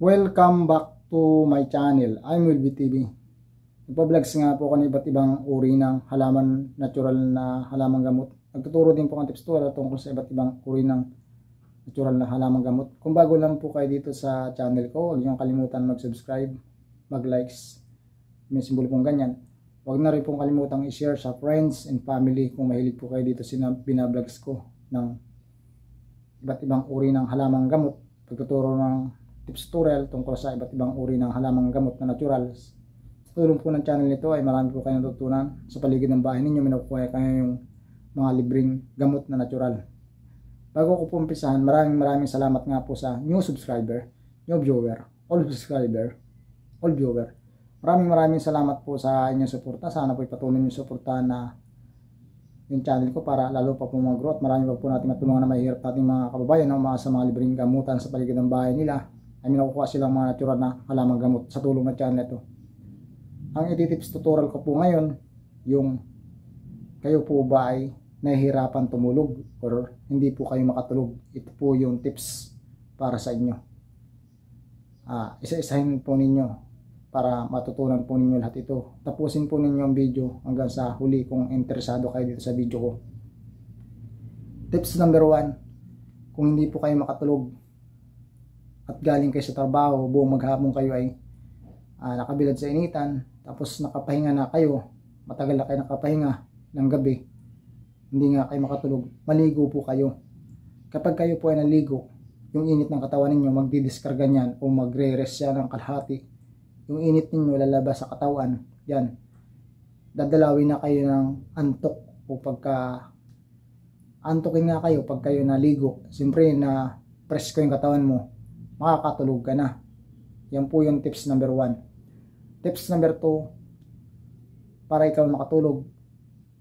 Welcome back to my channel. I'm Wilby TV. Nagpa-vlogs nga po ako ng iba't ibang uri ng halaman, natural na halaman gamot. Nagtuturo din po ng tips tutorial tungkol sa iba't ibang uri ng natural na halaman gamot. Kung bago lang po kayo dito sa channel ko, huwag niyong kalimutan mag-subscribe, mag-likes, may simbolo pong ganyan. Huwag na rin pong kalimutan i-share sa friends and family kung mahilig po kayo dito sa binablogs ko ng iba't ibang uri ng halaman gamot. Pagtuturo ng tips tutorial tungkol sa iba't ibang uri ng halamang gamot na natural. Sa tulong po ng channel nito ay marami po kayo natutunan. Sa paligid ng bahay ninyo, minukuha kayo yung mga libreng gamot na natural. Bago ko po umpisahan, maraming salamat nga po sa new subscriber, new viewer, all subscriber, all viewer. Maraming salamat po sa inyong suporta. Sana po ipatuloy niyo suportahan na yung channel ko para lalo pa po mag-grow at marami pa po natin matulungan na mahihirap nating mga kababayan na umaasa sa mga libreng gamutan sa paligid ng bahay nila. Ay nakukuha silang mga natural na halamang gamot sa tulong ng channel ito. Ang iti-tips tutorial ko po ngayon, yung kayo po ba ay nahihirapan tumulog or hindi po kayo makatulog. Ito po yung tips para sa inyo. Isa-isahin po ninyo para matutunan po ninyo lahat ito. Tapusin po ninyo ang video hanggang sa huli kung interesado kayo dito sa video ko. Tips number 1, kung hindi po kayo makatulog at galing kayo sa trabaho, buong maghapon kayo ay nakabilad sa initan, tapos nakapahinga na kayo, matagal na kayo nakapahinga ng gabi, hindi nga kayo makatulog, maligo po kayo. Kapag kayo po ay naligo, yung init ng katawan ninyo magdidiskarga niyan o magre-rest siya ng kalahati. Yung init ninyo lalabas sa katawan, yan, dadalawin na kayo ng antok o pagka antokin nga kayo pag kayo naligo, siyempre na press ko yung katawan mo, makakatulog ka na. Yan po yung tips number 1. Tips number 2, para ikaw makatulog,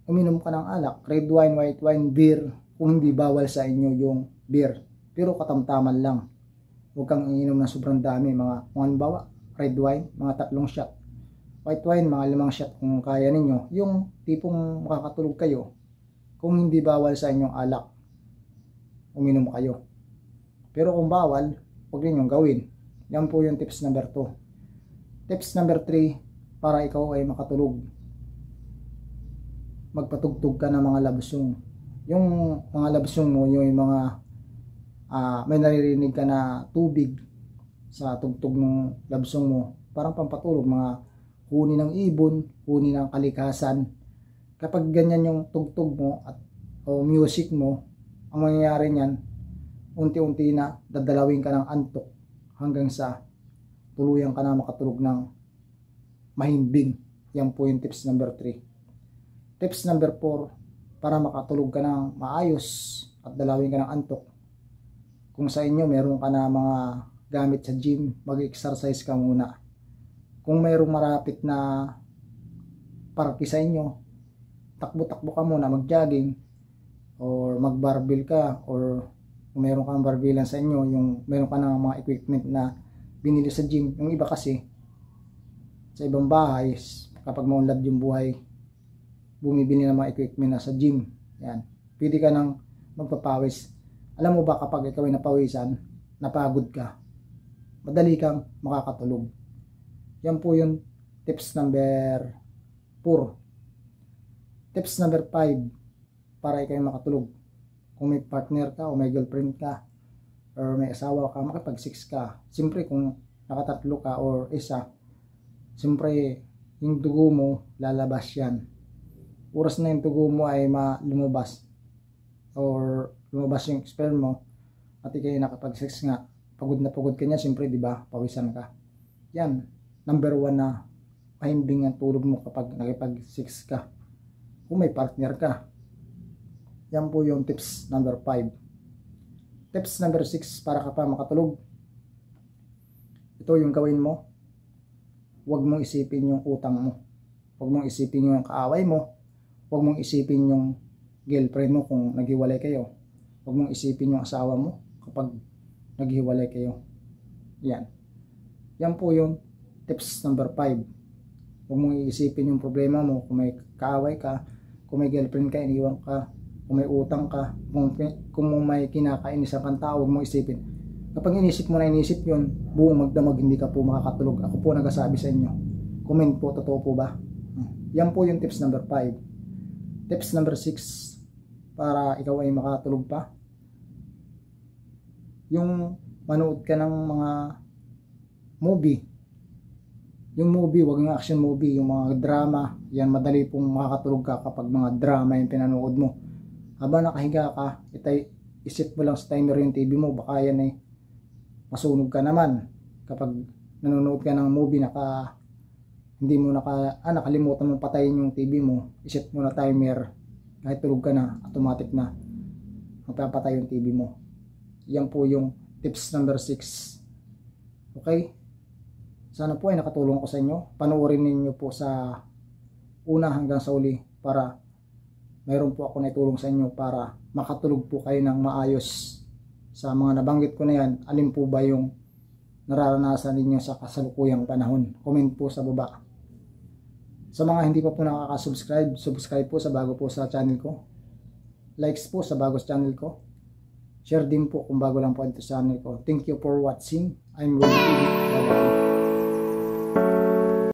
uminom ka ng alak, red wine, white wine, beer, kung hindi bawal sa inyo yung beer, pero katamtaman lang. Huwag kang iinom ng sobrang dami, mga halimbawa, red wine, mga 3 shot, white wine, mga 5 shot kung kaya ninyo, yung tipong makakatulog kayo. Kung hindi bawal sa inyong alak, uminom kayo. Pero kung bawal, huwag ninyong gawin. Yan po yung tips number 2. Tips number 3, para ikaw ay makatulog, magpatugtog ka ng mga love song. Yung mga love song mo, yung mga may naririnig ka na tubig sa tugtog ng love song mo, parang pampatulog, mga huni ng ibon, huni ng kalikasan. Kapag ganyan yung tugtog mo at o music mo, ang mangyayari niyan, unti-unti na dadalawin ka ng antok hanggang sa tuluyan ka na makatulog ng mahimbing. Yan po yung tips number 3. Tips number 4, para makatulog ka ng maayos at dalawin ka ng antok, kung sa inyo meron ka na mga gamit sa gym, mag-exercise ka muna. Kung mayroong marapit na parke sa inyo, takbo-takbo ka muna, mag-jogging or mag-barbell ka, or kung meron kang barbilan sa inyo, yung meron ka ng mga equipment na binili sa gym. Yung iba kasi sa ibang bahay, kapag maunlad yung buhay, bumibili ng mga equipment na sa gym. Yan, pwede ka nang magpapawis. Alam mo ba, kapag ikaw ay napawisan, napagod ka, madali kang makakatulog. Yan po yung tips number 4. Tips number 5, para ikaw ay makatulog, kung may partner ka o may girlfriend ka or may asawa ka, makipag-sex ka. Siyempre kung nakatatlo ka or isa, siyempre yung dugo mo lalabas yan. Oras na yung dugo mo ay lumabas or lumabas yung sperm mo at ikay nakapag-sex nga, pagod na pagod ka niya, siyempre di ba, pawisan ka. Yan, number 1 na pahimbing ang tulog mo kapag nakipag-sex ka kung may partner ka. Yan po yung tips number 5. Tips number 6, para ka pa makatulog, ito yung gawin mo. Huwag mong isipin yung utang mo, huwag mong isipin yung kaaway mo, huwag mong isipin yung girlfriend mo kung naghiwalay kayo, huwag mong isipin yung asawa mo kapag naghiwalay kayo. Yan po yung tips number 5. Huwag mong isipin yung problema mo, kung may kaaway ka, kung may girlfriend ka, iniwan ka, kung may utang ka, kung may kinakainisan kang tao, huwag mong isipin. Kapag inisip mo na inisip yun, buong magdamag hindi ka po makakatulog. Ako po nagsasabi sa inyo. Comment po, totoo po ba? Yan po yung tips number 5. Tips number 6 para ikaw ay makatulog pa. Yung manood ka ng mga movie. Yung movie, wag yung action movie, yung mga drama. Yan, madali pong makakatulog ka kapag mga drama yung pinanood mo. Habang nakahiga ka, isip mo lang sa timer yung TV mo, baka yan ay masunog ka naman. Kapag nanonood ka ng movie, nakalimutan mo patayin yung TV mo, isip mo na timer, kahit tulog ka na, automatic na magpapatay yung TV mo. Yan po yung tips number 6. Okay? Sana po ay nakatulong ko sa inyo. Panoorin ninyo po sa una hanggang sa uli para mayroon po ako naitulong sa inyo para makatulog po kayo ng maayos. Sa mga nabanggit ko na yan, alin po ba yung nararanasan ninyo sa kasalukuyang panahon? Comment po sa baba. Sa mga hindi pa po nakaka-subscribe, subscribe po sa bago po sa channel ko. Likes po sa bago sa channel ko. Share din po kung bago lang po ito sa channel ko. Thank you for watching. I'm Will TV. Bye-bye.